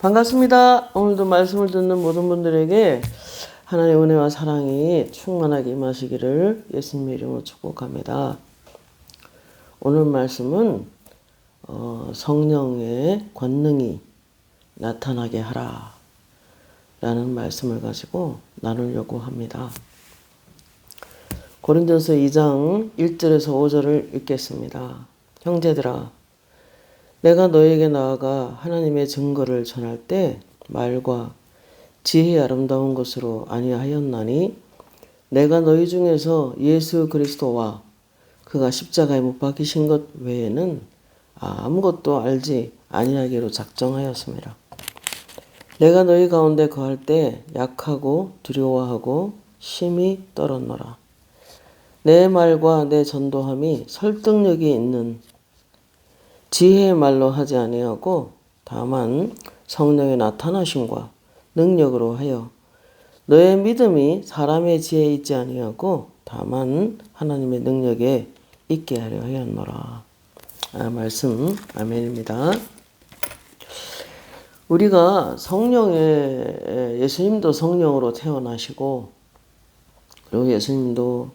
반갑습니다. 오늘도 말씀을 듣는 모든 분들에게 하나님의 은혜와 사랑이 충만하게 임하시기를 예수님의 이름으로 축복합니다. 오늘 말씀은 성령의 권능이 나타나게 하라 라는 말씀을 가지고 나누려고 합니다. 고린도서 2장 1절에서 5절을 읽겠습니다. 형제들아, 내가 너에게 나아가 하나님의 증거를 전할 때 말과 지혜의 아름다운 것으로 아니하였나니 내가 너희 중에서 예수 그리스도와 그가 십자가에 못 박히신 것 외에는 아무것도 알지 아니하기로 작정하였습니다. 내가 너희 가운데 거할 때 약하고 두려워하고 심히 떨었노라. 내 말과 내 전도함이 설득력이 있는 지혜의 말로 하지 아니하고 다만 성령의 나타나심과 능력으로 하여 너의 믿음이 사람의 지혜에 있지 아니하고 다만 하나님의 능력에 있게 하려 하였노라. 말씀 아멘입니다. 우리가 예수님도 성령으로 태어나시고 그리고 예수님도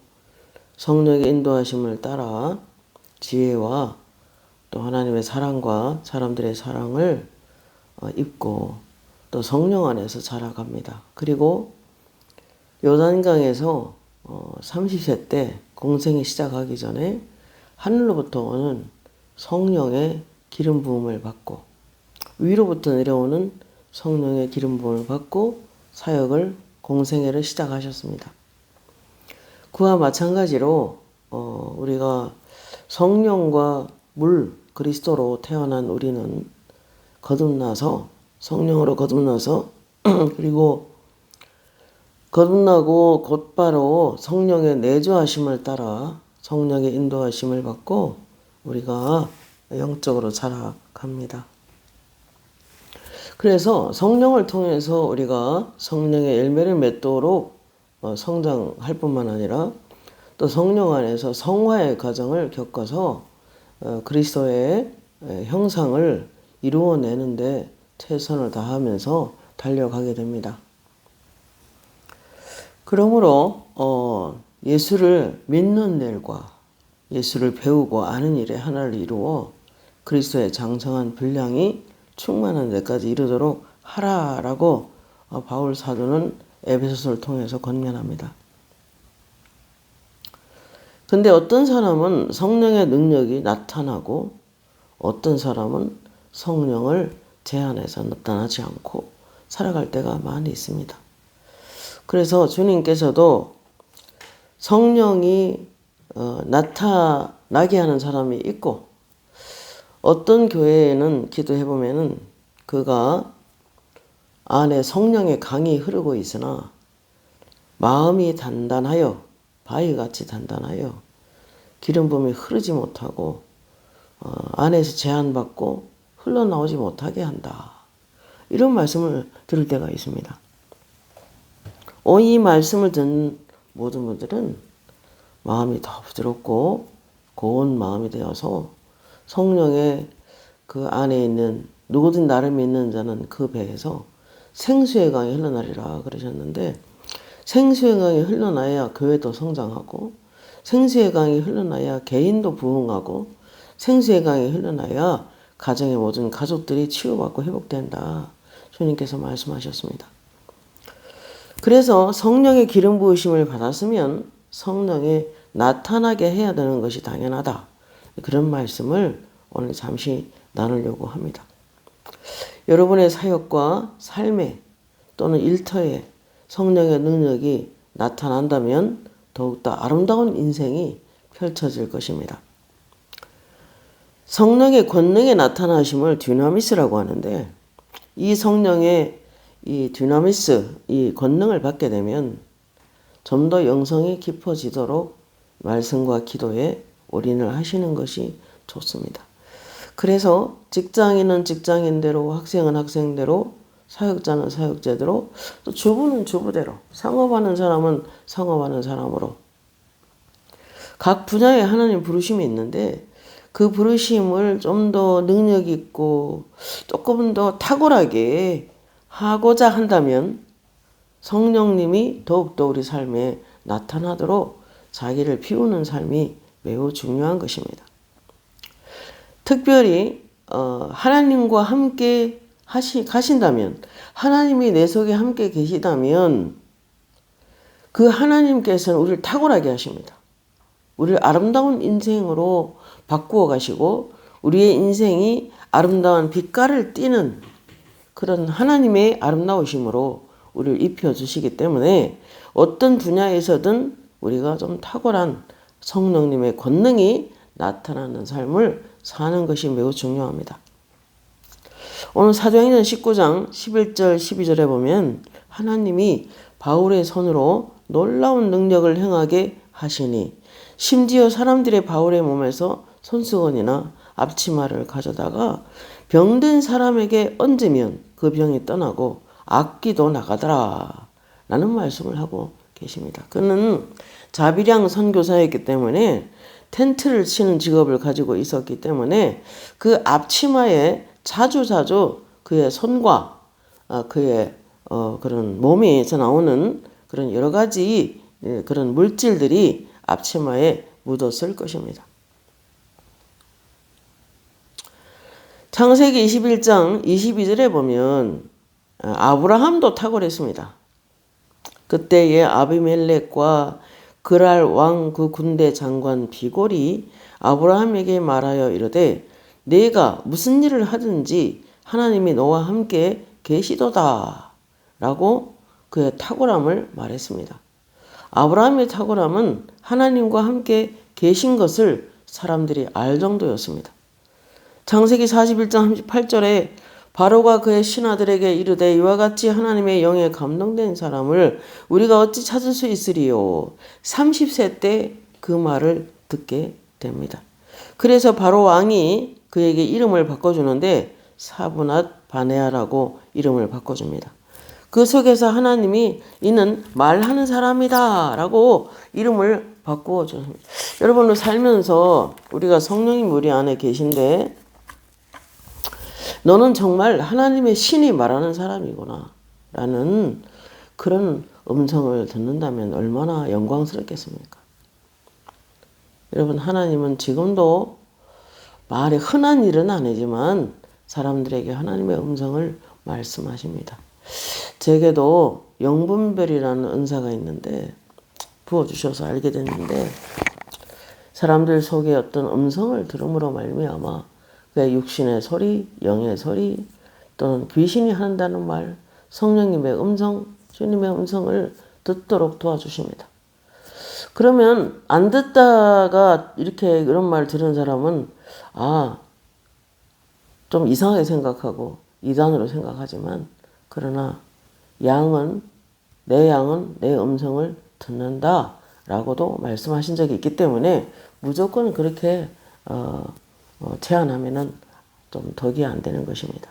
성령의 인도하심을 따라 지혜와 또 하나님의 사랑과 사람들의 사랑을 입고 또 성령 안에서 자라갑니다. 그리고 요단강에서 30세 때 공생이 시작하기 전에 하늘로부터 오는 성령의 기름 부음을 받고 위로부터 내려오는 성령의 기름 부음을 받고 사역을 공생애를 시작하셨습니다. 그와 마찬가지로 우리가 성령과 물 그리스도로 태어난 우리는 거듭나서 성령으로 거듭나서 그리고 거듭나고 곧바로 성령의 내주하심을 따라 성령의 인도하심을 받고 우리가 영적으로 자라갑니다. 그래서 성령을 통해서 우리가 성령의 열매를 맺도록 성장할 뿐만 아니라 또 성령 안에서 성화의 과정을 겪어서 그리스도의 형상을 이루어내는데 최선을 다하면서 달려가게 됩니다. 그러므로 예수를 믿는 일과 예수를 배우고 아는 일에 하나를 이루어 그리스도의 장성한 분량이 충만한 데까지 이르도록 하라라고 바울 사도는 에베소서를 통해서 권면합니다. 근데 어떤 사람은 성령의 능력이 나타나고 어떤 사람은 성령을 제한해서 나타나지 않고 살아갈 때가 많이 있습니다. 그래서 주님께서도 성령이 나타나게 하는 사람이 있고 어떤 교회에는 기도해보면은 그가 안에 성령의 강이 흐르고 있으나 마음이 단단하여 바위같이 단단하여 기름 부음이 흐르지 못하고 안에서 제한받고 흘러나오지 못하게 한다. 이런 말씀을 들을 때가 있습니다. 이 말씀을 듣는 모든 분들은 마음이 더 부드럽고 고운 마음이 되어서 성령의 그 안에 있는 누구든 나를 믿는 자는 그 배에서 생수의 강이 흘러나리라 그러셨는데 생수의 강이 흘러나야 교회도 성장하고 생수의 강이 흘러나야 개인도 부흥하고 생수의 강이 흘러나야 가정의 모든 가족들이 치유받고 회복된다. 주님께서 말씀하셨습니다. 그래서 성령의 기름 부으심을 받았으면 성령이 나타나게 해야 되는 것이 당연하다. 그런 말씀을 오늘 잠시 나누려고 합니다. 여러분의 사역과 삶에 또는 일터에 성령의 능력이 나타난다면 더욱더 아름다운 인생이 펼쳐질 것입니다. 성령의 권능의 나타나심을 디나미스라고 하는데 이 성령의 이 디나미스, 이 권능을 받게 되면 좀 더 영성이 깊어지도록 말씀과 기도에 올인을 하시는 것이 좋습니다. 그래서 직장인은 직장인대로, 학생은 학생대로, 사역자는 사역자대로, 또 주부는 주부대로, 상업하는 사람은 상업하는 사람으로 각 분야에 하나님 부르심이 있는데 그 부르심을 좀 더 능력 있고 조금 더 탁월하게 하고자 한다면 성령님이 더욱더 우리 삶에 나타나도록 자기를 비우는 삶이 매우 중요한 것입니다. 특별히 하나님과 함께 가신다면, 하나님이 내 속에 함께 계시다면 그 하나님께서는 우리를 탁월하게 하십니다. 우리를 아름다운 인생으로 바꾸어 가시고 우리의 인생이 아름다운 빛깔을 띠는 그런 하나님의 아름다우심으로 우리를 입혀주시기 때문에 어떤 분야에서든 우리가 좀 탁월한 성령님의 권능이 나타나는 삶을 사는 것이 매우 중요합니다. 오늘 사도행전 19장 11절 12절에 보면 하나님이 바울의 손으로 놀라운 능력을 행하게 하시니 심지어 사람들의 바울의 몸에서 손수건이나 앞치마를 가져다가 병든 사람에게 얹으면 그 병이 떠나고 악기도 나가더라 라는 말씀을 하고 계십니다. 그는 자비량 선교사였기 때문에 텐트를 치는 직업을 가지고 있었기 때문에 그 앞치마에 자주 그의 손과 그의 그런 몸에서 나오는 그런 여러 가지 그런 물질들이 앞치마에 묻었을 것입니다. 창세기 21장 22절에 보면 아브라함도 탁월했습니다. 그때에 아비멜렉과 그랄 왕 그 군대 장관 비골이 아브라함에게 말하여 이르되 네가 무슨 일을 하든지 하나님이 너와 함께 계시도다 라고 그의 탁월함을 말했습니다. 아브라함의 탁월함은 하나님과 함께 계신 것을 사람들이 알 정도였습니다. 창세기 41장 38절에 바로가 그의 신하들에게 이르되 이와 같이 하나님의 영에 감동된 사람을 우리가 어찌 찾을 수 있으리요. 30세 때 그 말을 듣게 됩니다. 그래서 바로 왕이 그에게 이름을 바꿔주는데 사브낫 바네아라고 이름을 바꿔줍니다. 그 속에서 하나님이 이는 말하는 사람이다 라고 이름을 바꾸어 줍니다. 여러분들 살면서 우리가 성령님 우리 안에 계신데 너는 정말 하나님의 신이 말하는 사람이구나 라는 그런 음성을 듣는다면 얼마나 영광스럽겠습니까? 여러분 하나님은 지금도 말이 흔한 일은 아니지만 사람들에게 하나님의 음성을 말씀하십니다. 제게도 영분별이라는 은사가 있는데 부어주셔서 알게 됐는데 사람들 속에 어떤 음성을 들음으로 말미암아 그의 육신의 소리, 영의 소리 또는 귀신이 한다는 말, 성령님의 음성, 주님의 음성을 듣도록 도와주십니다. 그러면 안 듣다가 이렇게 그런 말 들은 사람은 좀 이상하게 생각하고 이단으로 생각하지만 그러나 양은 내 음성을 듣는다 라고도 말씀하신 적이 있기 때문에 무조건 그렇게 제한하면은 좀 덕이 안 되는 것입니다.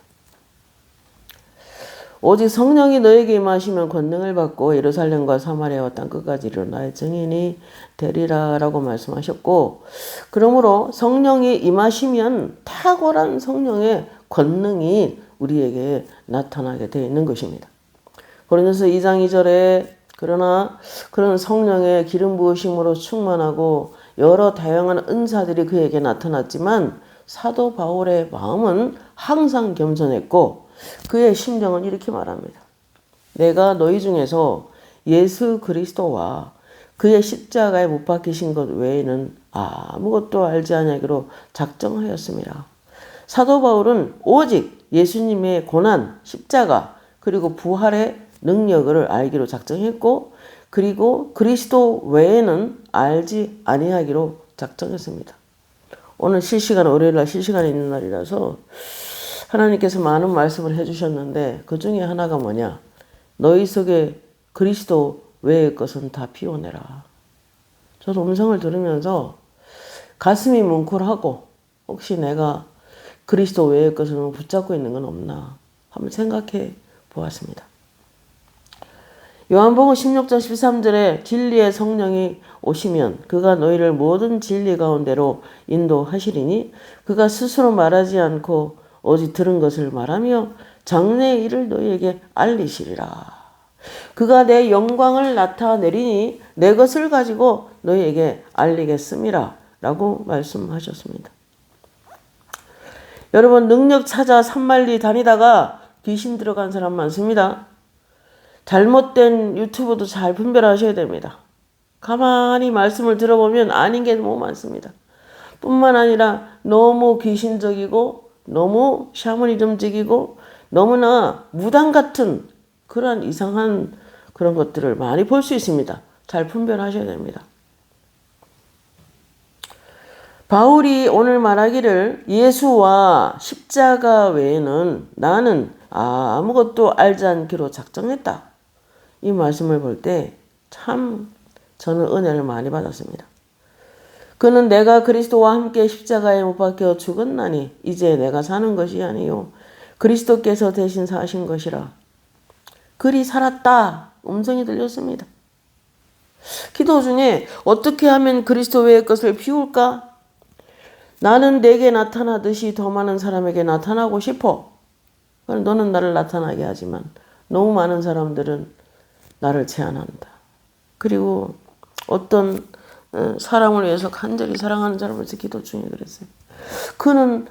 오직 성령이 너에게 임하시면 권능을 받고 예루살렘과 사마리아와 땅 끝까지 이르러 나의 증인이 되리라 라고 말씀하셨고 그러므로 성령이 임하시면 탁월한 성령의 권능이 우리에게 나타나게 되어 있는 것입니다. 고린도서 2장 2절에 그러나 그런 성령의 기름 부으심으로 충만하고 여러 다양한 은사들이 그에게 나타났지만 사도 바울의 마음은 항상 겸손했고 그의 심정은 이렇게 말합니다. 내가 너희 중에서 예수 그리스도와 그의 십자가에 못 박히신 것 외에는 아무것도 알지 아니하기로 작정하였습니다. 사도 바울은 오직 예수님의 고난, 십자가 그리고 부활의 능력을 알기로 작정했고 그리고 그리스도 외에는 알지 아니하기로 작정했습니다. 오늘 월요일날 실시간에 있는 날이라서 하나님께서 많은 말씀을 해주셨는데 그 중에 하나가 뭐냐? 너희 속에 그리스도 외의 것은 다 비워내라. 저도 음성을 들으면서 가슴이 뭉클하고 혹시 내가 그리스도 외의 것을 붙잡고 있는 건 없나 한번 생각해 보았습니다. 요한복음 16장 13절에 진리의 성령이 오시면 그가 너희를 모든 진리 가운데로 인도하시리니 그가 스스로 말하지 않고 오직 들은 것을 말하며 장래의 일을 너희에게 알리시리라. 그가 내 영광을 나타내리니 내 것을 가지고 너희에게 알리겠음이라 라고 말씀하셨습니다. 여러분, 능력 찾아 산만리 다니다가 귀신 들어간 사람 많습니다. 잘못된 유튜브도 잘 분별하셔야 됩니다. 가만히 말씀을 들어보면 아닌 게 너무 많습니다. 뿐만 아니라 너무 귀신적이고 너무 샤머니즘적이고 너무나 무당 같은 그런 이상한 그런 것들을 많이 볼 수 있습니다. 잘 분별하셔야 됩니다. 바울이 오늘 말하기를 예수와 십자가 외에는 나는 아무것도 알지 않기로 작정했다. 이 말씀을 볼 때 참 저는 은혜를 많이 받았습니다. 그는 내가 그리스도와 함께 십자가에 못 박혀 죽었나니 이제 내가 사는 것이 아니요 그리스도께서 대신 사신 것이라. 그리 살았다. 음성이 들렸습니다. 기도 중에 어떻게 하면 그리스도 외의 것을 비울까? 나는 내게 나타나듯이 더 많은 사람에게 나타나고 싶어. 너는 나를 나타나게 하지만 너무 많은 사람들은 나를 제한한다. 그리고 어떤 사람을 위해서 간절히 사랑하는 사람을 위해서 기도 중에 그랬어요. 그는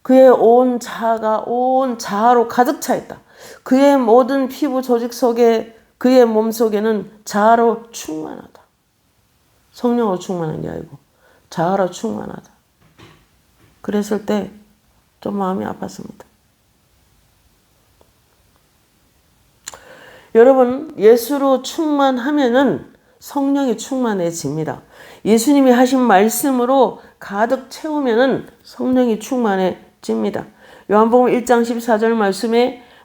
그의 온 자아로 가득 차 있다. 그의 모든 피부 조직 속에 그의 몸 속에는 자아로 충만하다. 성령으로 충만한 게 아니고 자아로 충만하다. 그랬을 때 좀 마음이 아팠습니다. 여러분, 예수로 충만하면은 성령이 충만해집니다. 예수님이 하신 말씀으로 가득 채우면은 성령이 충만해집니다. 요한복음 1장 14절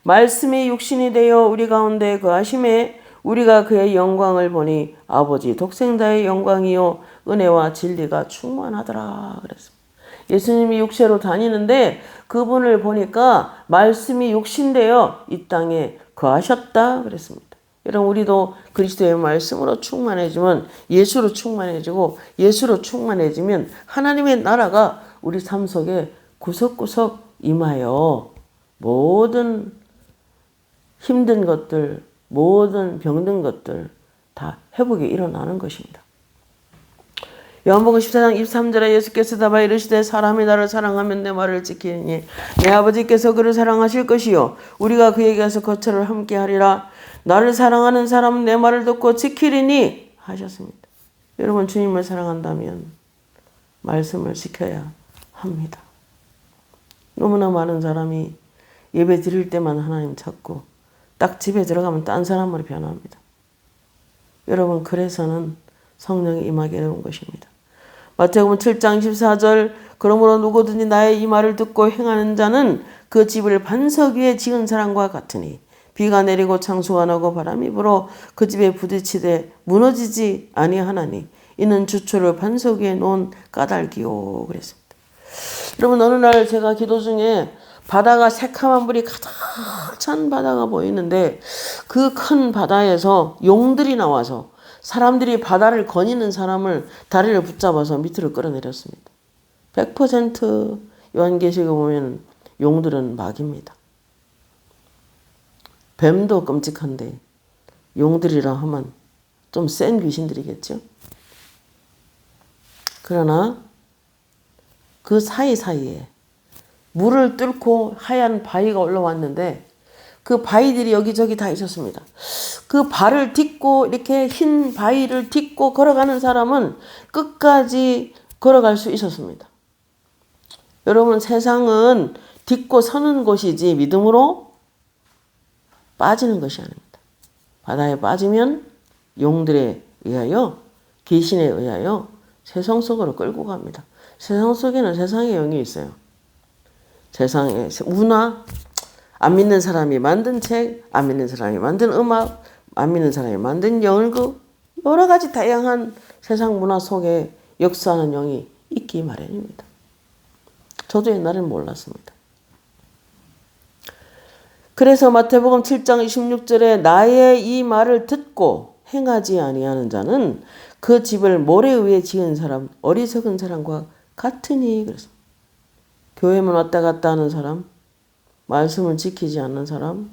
말씀이 육신이 되어 우리 가운데 거하심에 우리가 그의 영광을 보니 아버지 독생자의 영광이요 은혜와 진리가 충만하더라 그랬습니다. 예수님이 육체로 다니는데 그분을 보니까 말씀이 육신되어 이 땅에 거하셨다 그랬습니다. 여러분, 우리도 그리스도의 말씀으로 충만해지면 예수로 충만해지고 예수로 충만해지면 하나님의 나라가 우리 삶 속에 구석구석 임하여 모든 힘든 것들, 모든 병든 것들 다 회복이 일어나는 것입니다. 요한복음 14장 23절에 예수께서 답하여 이르시되 사람이 나를 사랑하면 내 말을 지키니 내 아버지께서 그를 사랑하실 것이요 우리가 그에게 가서 거처를 함께 하리라. 나를 사랑하는 사람은 내 말을 듣고 지키리니 하셨습니다. 여러분, 주님을 사랑한다면 말씀을 지켜야 합니다. 너무나 많은 사람이 예배 드릴 때만 하나님 찾고 딱 집에 들어가면 딴 사람으로 변합니다. 여러분, 그래서는 성령이 임하게 되는 것입니다. 마태복음 7장 14절 그러므로 누구든지 나의 이 말을 듣고 행하는 자는 그 집을 반석 위에 지은 사람과 같으니 비가 내리고 창수가 나고 바람이 불어 그 집에 부딪히되 무너지지 아니하나니 이는 주초를 반석 위에 놓은 까닭이요 그랬습니다. 여러분, 어느 날 제가 기도 중에 바다가 새카만 물이 가득 찬 바다가 보이는데 그 큰 바다에서 용들이 나와서 사람들이 바다를 거니는 사람을 다리를 붙잡아서 밑으로 끌어내렸습니다. 100% 요한계시록에 보면 용들은 마귀입니다. 뱀도 끔찍한데 용들이라 하면 좀 센 귀신들이겠죠. 그러나 그 사이사이에 물을 뚫고 하얀 바위가 올라왔는데 그 바위들이 여기저기 다 있었습니다. 그 발을 딛고 이렇게 흰 바위를 딛고 걸어가는 사람은 끝까지 걸어갈 수 있었습니다. 여러분, 세상은 딛고 서는 곳이지 믿음으로 빠지는 것이 아닙니다. 바다에 빠지면 용들에 의하여 귀신에 의하여 세상 속으로 끌고 갑니다. 세상 속에는 세상의 영이 있어요. 세상에 문화, 안 믿는 사람이 만든 책, 안 믿는 사람이 만든 음악, 안 믿는 사람이 만든 연극, 여러 가지 다양한 세상 문화 속에 역사하는 영이 있기 마련입니다. 저도 옛날에는 몰랐습니다. 그래서 마태복음 7장 26절에 나의 이 말을 듣고 행하지 아니하는 자는 그 집을 모래 위에 지은 사람, 어리석은 사람과 같으니. 그래서 교회만 왔다 갔다 하는 사람, 말씀을 지키지 않는 사람,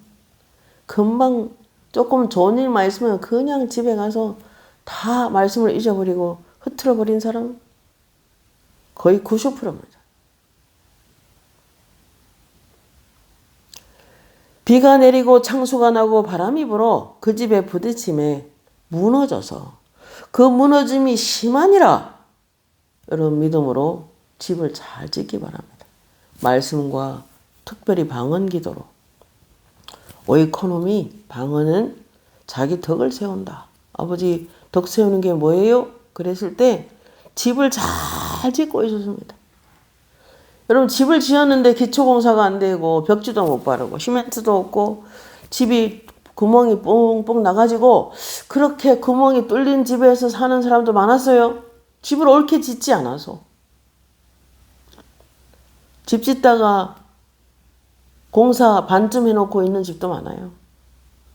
금방 조금 좋은 일만 있으면 그냥 집에 가서 다 말씀을 잊어버리고 흐트러버린 사람 거의 90%입니다. 비가 내리고 창수가 나고 바람이 불어 그 집에 부딪힘에 무너져서 그 무너짐이 심하니라. 여러분 믿음으로 집을 잘 짓기 바랍니다. 말씀과 특별히 방언 기도로. 오이코노미 방언은 자기 덕을 세운다. 아버지 덕 세우는 게 뭐예요? 그랬을 때 집을 잘 짓고 있었습니다. 여러분 집을 지었는데 기초공사가 안 되고 벽지도 못 바르고 시멘트도 없고 집이 구멍이 뽕뽕 나가지고 그렇게 구멍이 뚫린 집에서 사는 사람도 많았어요. 집을 옳게 짓지 않아서. 집 짓다가 공사 반쯤 해놓고 있는 집도 많아요.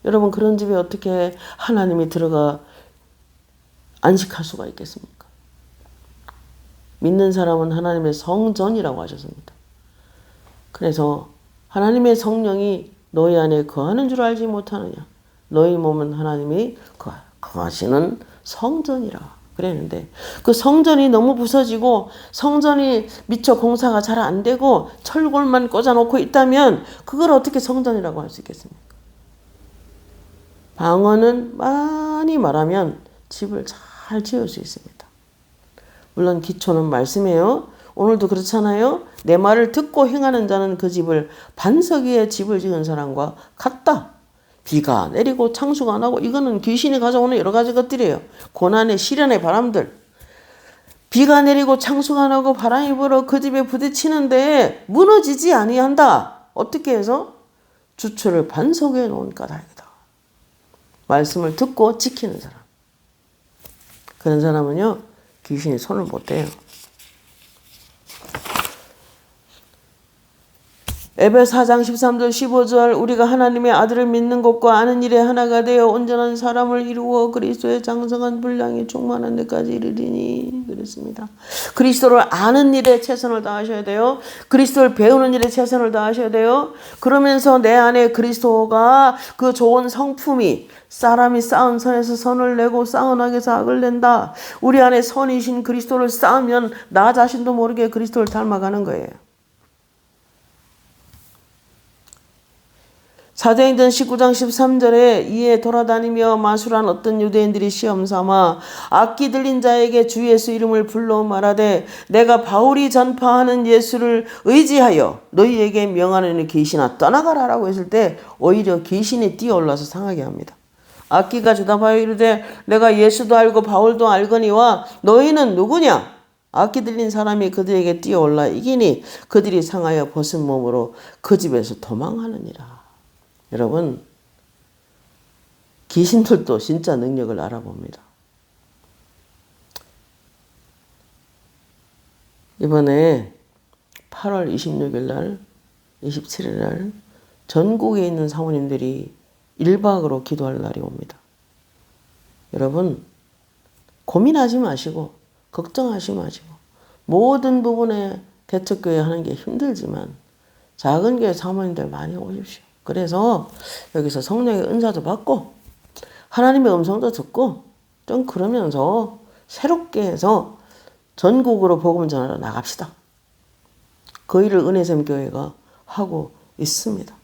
여러분 그런 집에 어떻게 하나님이 들어가 안식할 수가 있겠습니까? 믿는 사람은 하나님의 성전이라고 하셨습니다. 그래서 하나님의 성령이 너희 안에 거하는 줄 알지 못하느냐. 너희 몸은 하나님이 거하시는 성전이라 그랬는데 그 성전이 너무 부서지고 성전이 미처 공사가 잘 안 되고 철골만 꽂아놓고 있다면 그걸 어떻게 성전이라고 할 수 있겠습니까? 방언은 많이 말하면 집을 잘 지을 수 있습니다. 물론 기초는 말씀이에요. 오늘도 그렇잖아요. 내 말을 듣고 행하는 자는 그 집을 반석 위에 집을 지은 사람과 같다. 비가 내리고 창수가 나고 이거는 귀신이 가져오는 여러 가지 것들이에요. 고난의 시련의 바람들. 비가 내리고 창수가 나고 바람이 불어 그 집에 부딪히는데 무너지지 아니한다. 어떻게 해서? 주초를 반석 위에 놓은 까닭이다. 말씀을 듣고 지키는 사람. 그런 사람은요. 귀신이 손을 못 대요. 에베소 4장 13절 15절 우리가 하나님의 아들을 믿는 것과 아는 일에 하나가 되어 온전한 사람을 이루어 그리스도의 장성한 분량이 충만한 데까지 이르리니 그랬습니다. 그리스도를 아는 일에 최선을 다하셔야 돼요. 그리스도를 배우는 일에 최선을 다하셔야 돼요. 그러면서 내 안에 그리스도가 그 좋은 성품이 사람이 쌓은 선에서 선을 내고 쌓은 악에서 악을 낸다. 우리 안에 선이신 그리스도를 쌓으면 나 자신도 모르게 그리스도를 닮아가는 거예요. 사도행전 19장 13절에 이에 돌아다니며 마술한 어떤 유대인들이 시험 삼아 악기 들린 자에게 주 예수 이름을 불러 말하되 내가 바울이 전파하는 예수를 의지하여 너희에게 명하노니 귀신아 떠나가라라고 했을 때 오히려 귀신이 뛰어올라서 상하게 합니다. 악기가 대답하여 이르되 내가 예수도 알고 바울도 알거니와 너희는 누구냐? 악기 들린 사람이 그들에게 뛰어올라 이기니 그들이 상하여 벗은 몸으로 그 집에서 도망하느니라. 여러분 귀신들도 진짜 능력을 알아봅니다. 이번에 8월 26일 날 27일 날 전국에 있는 사모님들이 1박으로 기도할 날이 옵니다. 여러분 고민하지 마시고 걱정하지 마시고 모든 부분에 개척교회 하는 게 힘들지만 작은 교회 사모님들 많이 오십시오. 그래서 여기서 성령의 은사도 받고 하나님의 음성도 듣고 좀 그러면서 새롭게 해서 전국으로 복음 전하러 나갑시다. 그 일을 은혜샘 교회가 하고 있습니다.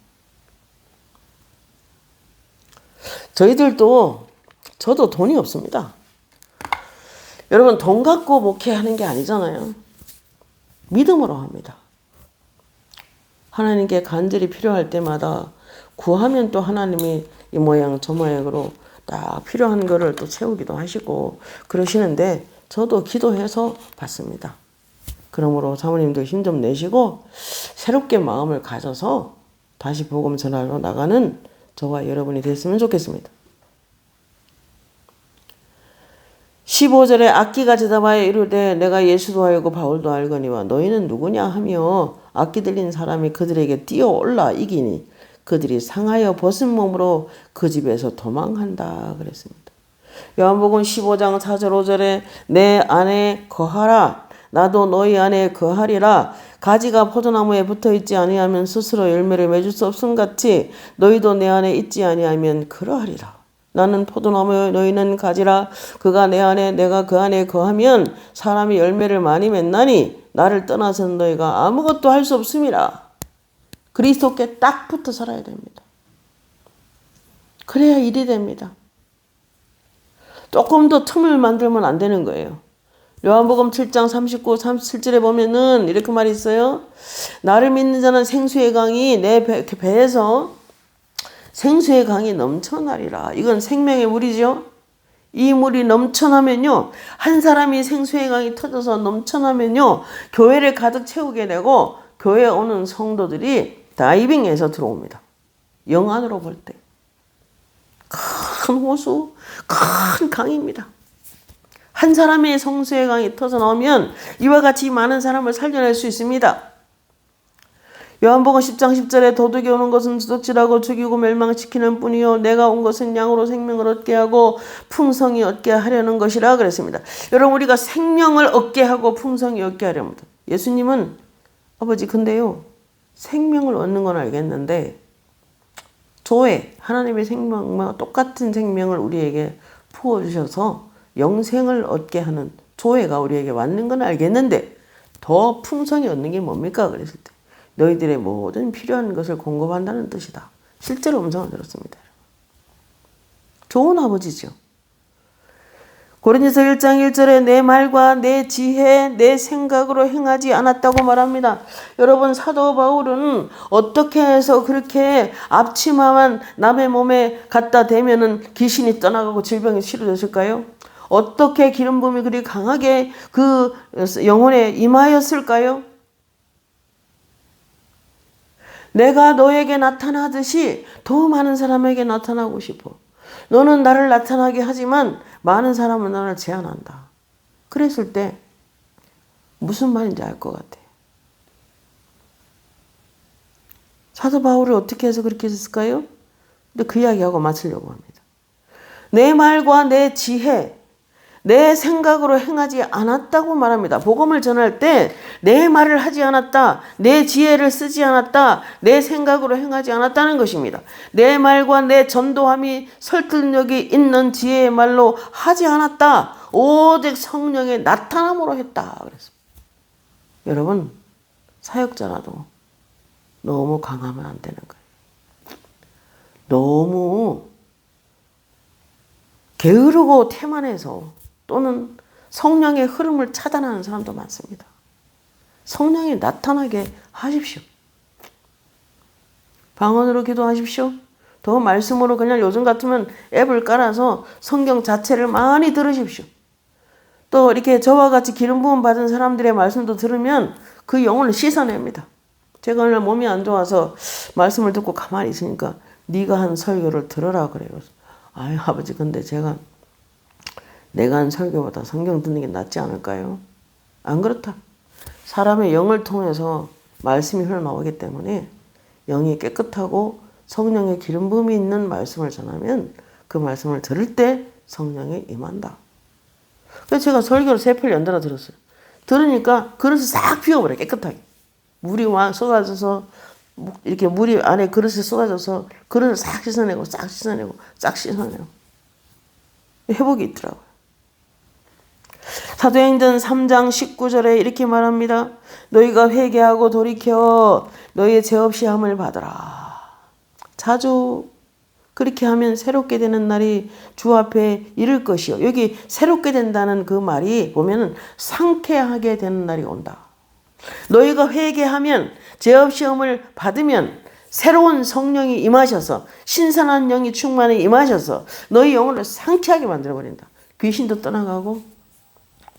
저도 돈이 없습니다. 여러분 돈 갖고 목회하는 게 아니잖아요. 믿음으로 합니다. 하나님께 간절히 필요할 때마다 구하면 또 하나님이 이 모양 저 모양으로 딱 필요한 거를 또 채우기도 하시고 그러시는데 저도 기도해서 받습니다. 그러므로 사모님도 힘 좀 내시고 새롭게 마음을 가져서 다시 복음 전하러 나가는 저와 여러분이 됐으면 좋겠습니다. 15절에 악기가 대답하여 이르되 내가 예수도 알고 바울도 알거니와 너희는 누구냐 하며 악기 들린 사람이 그들에게 뛰어올라 이기니 그들이 상하여 벗은 몸으로 그 집에서 도망한다 그랬습니다. 요한복음 15장 4절 5절에 내 안에 거하라 나도 너희 안에 거하리라 가지가 포도나무에 붙어있지 아니하면 스스로 열매를 맺을 수 없음 같이 너희도 내 안에 있지 아니하면 그러하리라. 나는 포도나무요 너희는 가지라 그가 내 안에 내가 그 안에 거하면 사람이 열매를 많이 맺나니 나를 떠나서는 너희가 아무것도 할 수 없음이라. 그리스도께 딱 붙어 살아야 됩니다. 그래야 일이 됩니다. 조금 더 틈을 만들면 안 되는 거예요. 요한복음 7장 39, 37절에 보면은 이렇게 말이 있어요. 나를 믿는 자는 생수의 강이 내 배에서 생수의 강이 넘쳐나리라. 이건 생명의 물이죠. 이 물이 넘쳐나면요. 한 사람이 생수의 강이 터져서 넘쳐나면요. 교회를 가득 채우게 되고 교회에 오는 성도들이 다이빙해서 들어옵니다. 영 안으로 볼 때. 큰 호수, 큰 강입니다. 한 사람의 성수의 강이 터져 나오면 이와 같이 많은 사람을 살려낼 수 있습니다. 요한복음 10장 10절에 도둑이 오는 것은 도둑질하고 죽이고 멸망시키는 뿐이요 내가 온 것은 양으로 생명을 얻게 하고 풍성히 얻게 하려는 것이라 그랬습니다. 여러분 우리가 생명을 얻게 하고 풍성히 얻게 하려면 예수님은 아버지 근데요 생명을 얻는 건 알겠는데 조회 하나님의 생명과 똑같은 생명을 우리에게 부어주셔서 영생을 얻게 하는 조회가 우리에게 왔는 건 알겠는데 더 풍성히 얻는 게 뭡니까? 그랬을 때 너희들의 모든 필요한 것을 공급한다는 뜻이다. 실제로 음성을 들었습니다. 좋은 아버지죠. 고린도서 1장 1절에 내 말과 내 지혜, 내 생각으로 행하지 않았다고 말합니다. 여러분 사도 바울은 어떻게 해서 그렇게 앞치마만 남의 몸에 갖다 대면은 귀신이 떠나가고 질병이 치료됐을까요? 어떻게 기름 부음이 그리 강하게 그 영혼에 임하였을까요? 내가 너에게 나타나듯이 더 많은 사람에게 나타나고 싶어. 너는 나를 나타나게 하지만 많은 사람은 나를 제한한다. 그랬을 때 무슨 말인지 알 것 같아요. 사도 바울이 어떻게 해서 그렇게 했을까요? 근데 그 이야기하고 마치려고 합니다. 내 말과 내 지혜, 내 생각으로 행하지 않았다고 말합니다. 복음을 전할 때 내 말을 하지 않았다, 내 지혜를 쓰지 않았다, 내 생각으로 행하지 않았다는 것입니다. 내 말과 내 전도함이 설득력이 있는 지혜의 말로 하지 않았다. 오직 성령의 나타남으로 했다. 그랬습니다. 여러분 사역자라도 너무 강하면 안 되는 거예요. 너무 게으르고 태만해서 또는 성령의 흐름을 차단하는 사람도 많습니다. 성령이 나타나게 하십시오. 방언으로 기도하십시오. 더 말씀으로 그냥 요즘 같으면 앱을 깔아서 성경 자체를 많이 들으십시오. 또 이렇게 저와 같이 기름 부음 받은 사람들의 말씀도 들으면 그 영혼을 씻어냅니다. 제가 오늘 몸이 안 좋아서 말씀을 듣고 가만히 있으니까 네가 한 설교를 들으라 그래요. 아유 아버지 근데 내가 한 설교보다 성경 듣는 게 낫지 않을까요? 안 그렇다. 사람의 영을 통해서 말씀이 흘러나오기 때문에 영이 깨끗하고 성령의 기름 부음이 있는 말씀을 전하면 그 말씀을 들을 때 성령이 임한다. 그래서 제가 설교를 3편 연달아 들었어요. 들으니까 그릇을 싹 비워버려요. 깨끗하게. 물이 쏟아져서 이렇게 물이 안에 그릇에 쏟아져서 그릇을 싹 씻어내고 싹 씻어내고 싹 씻어내고 회복이 있더라고요. 사도행전 3장 19절에 이렇게 말합니다. 너희가 회개하고 돌이켜 너희의 죄 없이 함을 받으라. 자주 그렇게 하면 새롭게 되는 날이 주 앞에 이를 것이요. 여기 새롭게 된다는 그 말이 보면은 상쾌하게 되는 날이 온다. 너희가 회개하면 죄 없이 함을 받으면 새로운 성령이 임하셔서 신선한 영이 충만히 임하셔서 너희 영혼을 상쾌하게 만들어버린다. 귀신도 떠나가고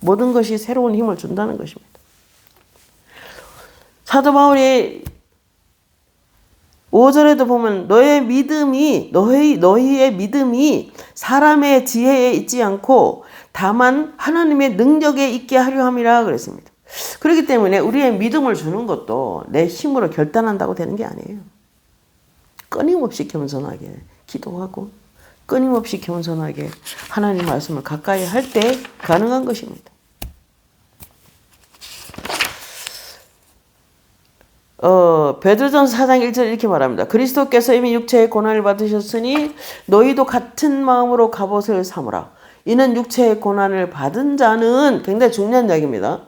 모든 것이 새로운 힘을 준다는 것입니다. 사도 바울이 5절에도 보면 너희의 믿음이 사람의 지혜에 있지 않고 다만 하나님의 능력에 있게 하려 함이라 그랬습니다. 그렇기 때문에 우리의 믿음을 주는 것도 내 힘으로 결단한다고 되는 게 아니에요. 끊임없이 겸손하게 기도하고 끊임없이 겸손하게 하나님 말씀을 가까이 할 때 가능한 것입니다. 베드로전서 4장 1절 이렇게 말합니다. 그리스도께서 이미 육체의 고난을 받으셨으니 너희도 같은 마음으로 갑옷을 삼으라. 이는 육체의 고난을 받은 자는, 굉장히 중요한 이야기입니다.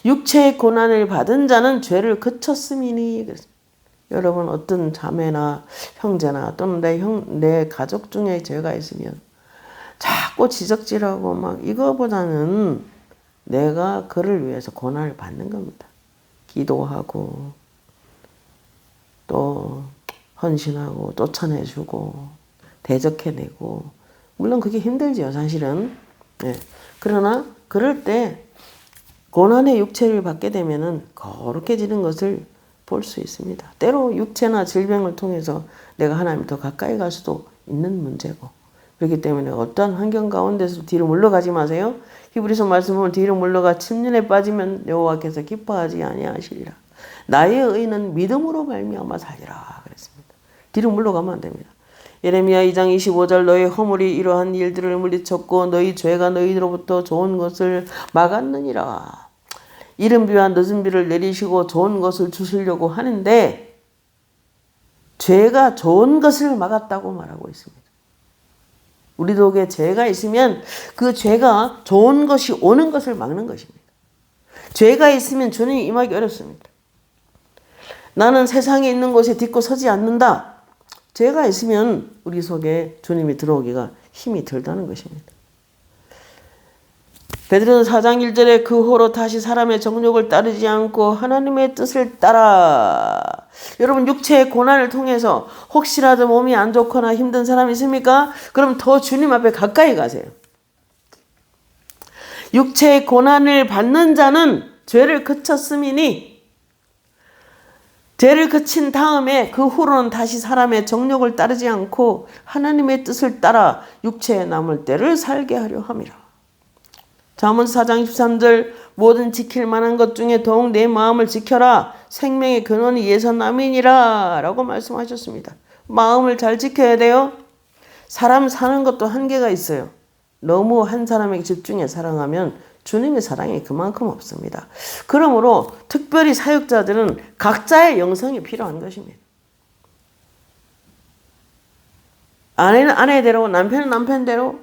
육체의 고난을 받은 자는 죄를 그쳤음이니. 여러분, 어떤 자매나 형제나 또는 내 가족 중에 죄가 있으면 자꾸 지적질하고 막, 이거보다는 내가 그를 위해서 고난을 받는 겁니다. 기도하고 또 헌신하고 쫓아내주고 대적해내고, 물론 그게 힘들죠, 사실은. 네. 그러나 그럴 때 고난의 육체를 받게 되면은 거룩해지는 것을 볼 수 있습니다. 때로 육체나 질병을 통해서 내가 하나님 더 가까이 갈 수도 있는 문제고, 그렇기 때문에 어떠한 환경 가운데서 뒤로 물러가지 마세요. 히브리서 말씀 보면 뒤로 물러가 침륜에 빠지면 여호와께서 기뻐하지 아니하시리라. 나의 의는 믿음으로 말미암아 살리라 그랬습니다. 뒤로 물러가면 안 됩니다. 예레미야 2장 25절 너희 허물이 이러한 일들을 물리쳤고 너희 죄가 너희로부터 좋은 것을 막았느니라. 이른 비와 늦은 비를 내리시고 좋은 것을 주시려고 하는데 죄가 좋은 것을 막았다고 말하고 있습니다. 우리 속에 죄가 있으면 그 죄가 좋은 것이 오는 것을 막는 것입니다. 죄가 있으면 주님이 임하기 어렵습니다. 나는 세상에 있는 곳에 딛고 서지 않는다. 죄가 있으면 우리 속에 주님이 들어오기가 힘이 들다는 것입니다. 베드로전서 4장 1절에 그 호로 다시 사람의 정욕을 따르지 않고 하나님의 뜻을 따라. 여러분, 육체의 고난을 통해서 혹시라도 몸이 안 좋거나 힘든 사람이 있습니까? 그럼 더 주님 앞에 가까이 가세요. 육체의 고난을 받는 자는 죄를 그쳤음이니, 죄를 그친 다음에 그 후로는 다시 사람의 정욕을 따르지 않고 하나님의 뜻을 따라 육체에 남을 때를 살게 하려 함이라. 잠언서 4장 23절 모든 지킬 만한 것 중에 더욱 내 마음을 지켜라. 생명의 근원이 예선남이니라 라고 말씀하셨습니다. 마음을 잘 지켜야 돼요. 사람 사는 것도 한계가 있어요. 너무 한 사람에게 집중해 사랑하면 주님의 사랑이 그만큼 없습니다. 그러므로 특별히 사역자들은 각자의 영성이 필요한 것입니다. 아내는 아내대로, 남편은 남편대로,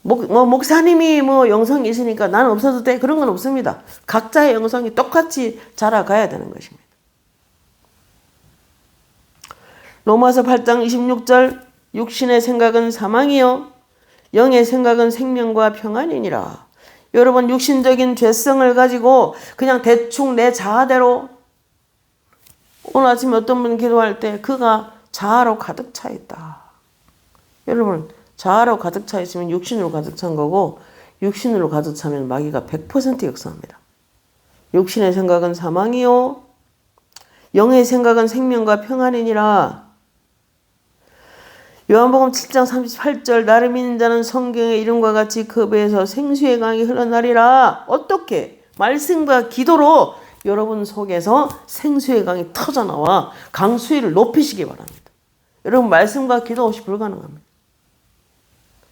목사님이 영성이 있으니까 나는 없어도 돼. 그런 건 없습니다. 각자의 영성이 똑같이 자라가야 되는 것입니다. 로마서 8장 26절 육신의 생각은 사망이요 영의 생각은 생명과 평안이니라. 여러분, 육신적인 죄성을 가지고 그냥 대충 내 자아대로, 오늘 아침에 어떤 분 기도할 때 그가 자아로 가득 차 있다. 여러분, 자아로 가득 차 있으면 육신으로 가득 찬 거고, 육신으로 가득 차면 마귀가 100% 역사합니다. 육신의 생각은 사망이요 영의 생각은 생명과 평안이니라. 요한복음 7장 38절 나를 믿는 자는 성경의 이름과 같이 그 배에서 생수의 강이 흘러나리라. 어떻게? 말씀과 기도로 여러분 속에서 생수의 강이 터져나와 강수위를 높이시기 바랍니다. 여러분, 말씀과 기도 없이 불가능합니다.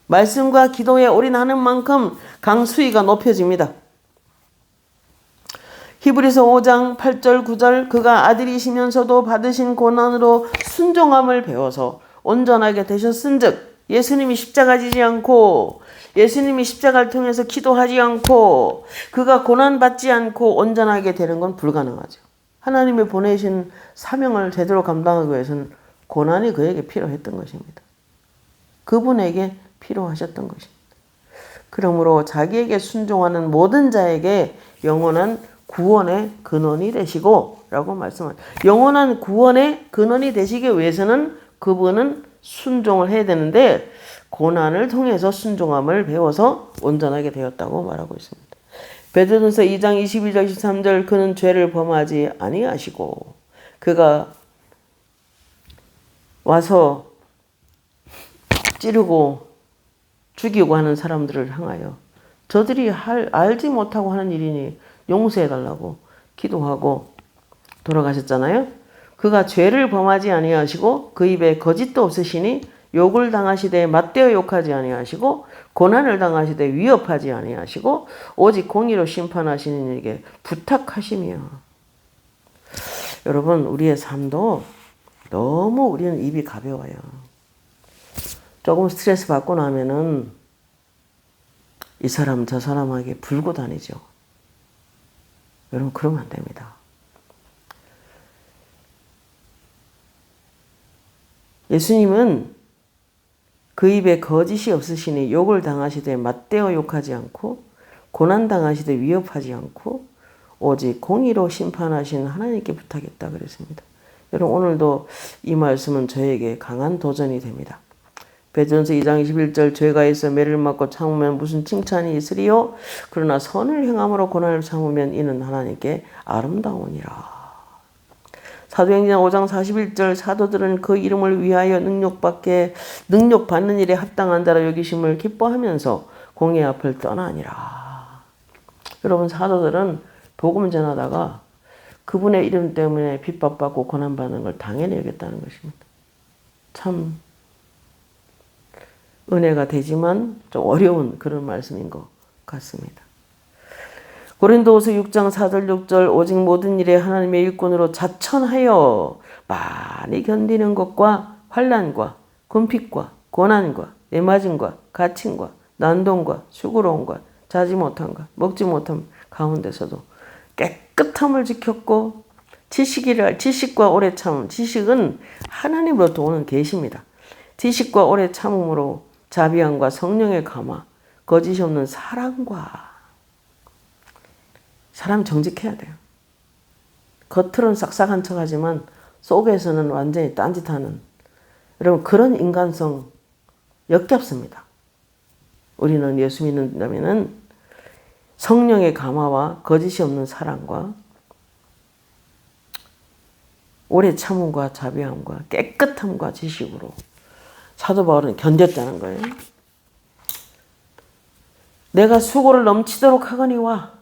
말씀과 기도에 올인하는 만큼 강수위가 높여집니다. 히브리서 5장 8절 9절 그가 아들이시면서도 받으신 고난으로 순종함을 배워서 온전하게 되셨은즉 예수님이 십자가 지지 않고 예수님이 십자가를 통해서 기도하지 않고 그가 고난받지 않고 온전하게 되는 건 불가능하죠. 하나님이 보내신 사명을 제대로 감당하기 위해서는 고난이 그에게 필요했던 것입니다. 그분에게 필요하셨던 것입니다. 그러므로 자기에게 순종하는 모든 자에게 영원한 구원의 근원이 되시고 라고 말씀합니다. 영원한 구원의 근원이 되시기 위해서는 그분은 순종을 해야 되는데 고난을 통해서 순종함을 배워서 온전하게 되었다고 말하고 있습니다. 베드로전서 2장 22절 23절 그는 죄를 범하지 아니하시고 그가 와서 찌르고 죽이고 하는 사람들을 향하여 저들이 알지 못하고 하는 일이니 용서해달라고 기도하고 돌아가셨잖아요. 그가 죄를 범하지 아니하시고 그 입에 거짓도 없으시니 욕을 당하시되 맞대어 욕하지 아니하시고 고난을 당하시되 위협하지 아니하시고 오직 공의로 심판하시는 이에게 부탁하시며. 여러분, 우리의 삶도 너무 우리는 입이 가벼워요. 조금 스트레스 받고 나면은 이 사람 저 사람에게 불고 다니죠. 여러분, 그러면 안 됩니다. 예수님은 그 입에 거짓이 없으시니 욕을 당하시되 맞대어 욕하지 않고 고난 당하시되 위협하지 않고 오직 공의로 심판하시는 하나님께 부탁했다 그랬습니다. 여러분, 오늘도 이 말씀은 저에게 강한 도전이 됩니다. 베드로전서 2장 21절 죄가 있어 매를 맞고 참으면 무슨 칭찬이 있으리요? 그러나 선을 행함으로 고난을 참으면 이는 하나님께 아름다우니라. 사도행전 5장 41절 사도들은 그 이름을 위하여 능력받는 일에 합당한 자라 여기심을 기뻐하면서 공의 앞을 떠나니라. 여러분, 사도들은 복음 전하다가 그분의 이름 때문에 핍박받고 고난받는 걸 당연히 여겼다는 것입니다. 참 은혜가 되지만 좀 어려운 그런 말씀인 것 같습니다. 고린도후서 6장 4절 6절 오직 모든 일에 하나님의 일꾼으로 자천하여 많이 견디는 것과 환난과 궁핍과 고난과 내맞음과 갇힘과 난동과 수고로움과 자지 못함과 먹지 못함 가운데서도 깨끗함을 지켰고 지식과 오래 참음. 지식은 하나님으로부터 오는 계시입니다. 지식과 오래 참음으로 자비함과 성령의 감화, 거짓이 없는 사랑과. 사람 정직해야 돼요. 겉으로는 싹싹한 척하지만 속에서는 완전히 딴짓하는. 여러분, 그런 인간성 역겹습니다. 우리는 예수 믿는다면은 성령의 감화와 거짓이 없는 사랑과 오래 참음과 자비함과 깨끗함과 지식으로 사도 바울은 견뎠다는 거예요. 내가 수고를 넘치도록 하거니와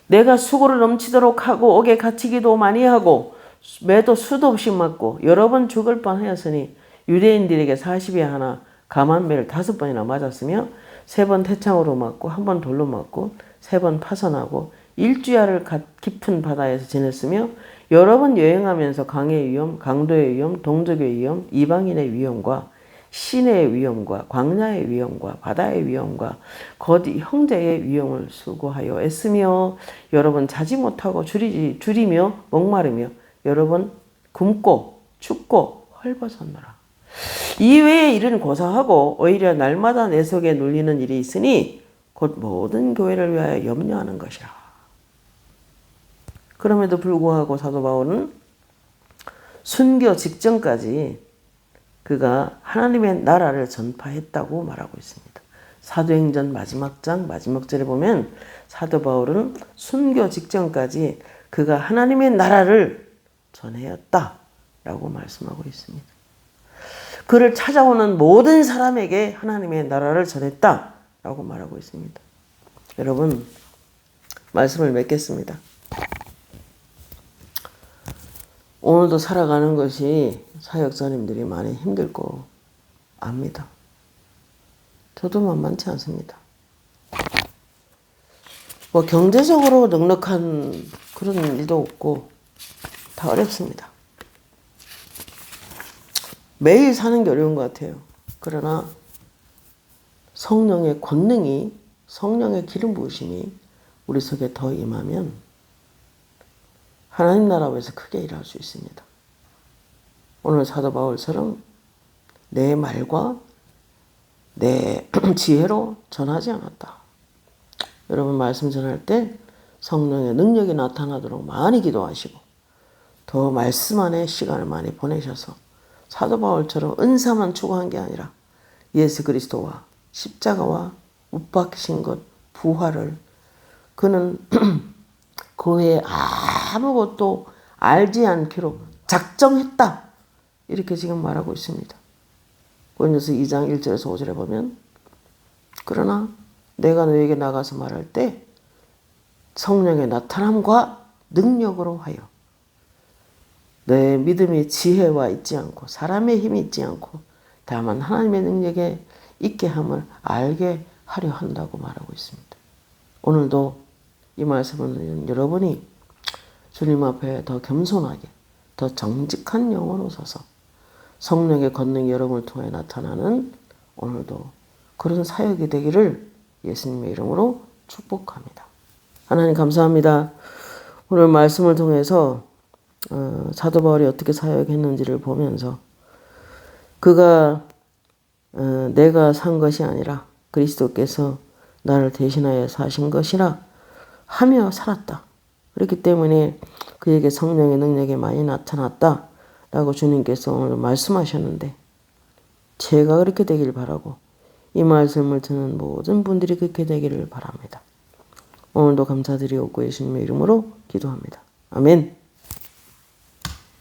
내가 수고를 넘치도록 하고 옥에 갇히기도 많이 하고 매도 수도 없이 맞고 여러 번 죽을 뻔하였으니 유대인들에게 40에 하나 감한 매를 5번이나 맞았으며 3번 태창으로 맞고 1번 돌로 맞고 3번 파선하고 일주야를 깊은 바다에서 지냈으며 여러 번 여행하면서 강의 위험, 강도의 위험, 동족의 위험, 이방인의 위험과 시내의 위험과 광야의 위험과 바다의 위험과 거디 형제의 위험을 수고하여 애쓰며 여러 번 자지 못하고 줄이며 목마르며 여러 번 굶고 춥고 헐벗었노라. 이외의 일은 고사하고 오히려 날마다 내 속에 눌리는 일이 있으니 곧 모든 교회를 위하여 염려하는 것이라. 그럼에도 불구하고 사도 바울은 순교 직전까지 그가 하나님의 나라를 전파했다고 말하고 있습니다. 사도행전 마지막 장 마지막 절에 보면 사도 바울은 순교 직전까지 그가 하나님의 나라를 전해왔다라고 말씀하고 있습니다. 그를 찾아오는 모든 사람에게 하나님의 나라를 전했다라고 말하고 있습니다. 여러분, 말씀을 맺겠습니다. 오늘도 살아가는 것이 사역자님들이 많이 힘들고 압니다. 저도 만만치 않습니다. 뭐 경제적으로 넉넉한 그런 일도 없고 다 어렵습니다. 매일 사는 게 어려운 것 같아요. 그러나 성령의 권능이, 성령의 기름 부으심이 우리 속에 더 임하면 하나님 나라 위에서 크게 일할 수 있습니다. 오늘 사도 바울처럼 내 말과 내 지혜로 전하지 않았다. 여러분, 말씀 전할 때 성령의 능력이 나타나도록 많이 기도하시고 더 말씀 안에 시간을 많이 보내셔서 사도 바울처럼 은사만 추구한 게 아니라 예수 그리스도와 십자가와 못 박히신 것, 부활을 그는 그 외에 아무것도 알지 않기로 작정했다. 이렇게 지금 말하고 있습니다. 고린도서 2장 1절에서 5절에 보면 그러나 내가 너에게 나가서 말할 때 성령의 나타남과 능력으로 하여 내 믿음의 지혜와 있지 않고 사람의 힘이 있지 않고 다만 하나님의 능력에 있게 함을 알게 하려 한다고 말하고 있습니다. 오늘도 이 말씀은 여러분이 주님 앞에 더 겸손하게 더 정직한 영으로 서서 성령의 권능이 여러분을 통해 나타나는 오늘도 그런 사역이 되기를 예수님의 이름으로 축복합니다. 하나님 감사합니다. 오늘 말씀을 통해서 사도 바울이 어떻게 사역했는지를 보면서 그가 내가 산 것이 아니라 그리스도께서 나를 대신하여 사신 것이라 하며 살았다. 그렇기 때문에 그에게 성령의 능력이 많이 나타났다라고 주님께서 오늘 말씀하셨는데 제가 그렇게 되길 바라고 이 말씀을 듣는 모든 분들이 그렇게 되기를 바랍니다. 오늘도 감사드리옵고 예수님의 이름으로 기도합니다. 아멘.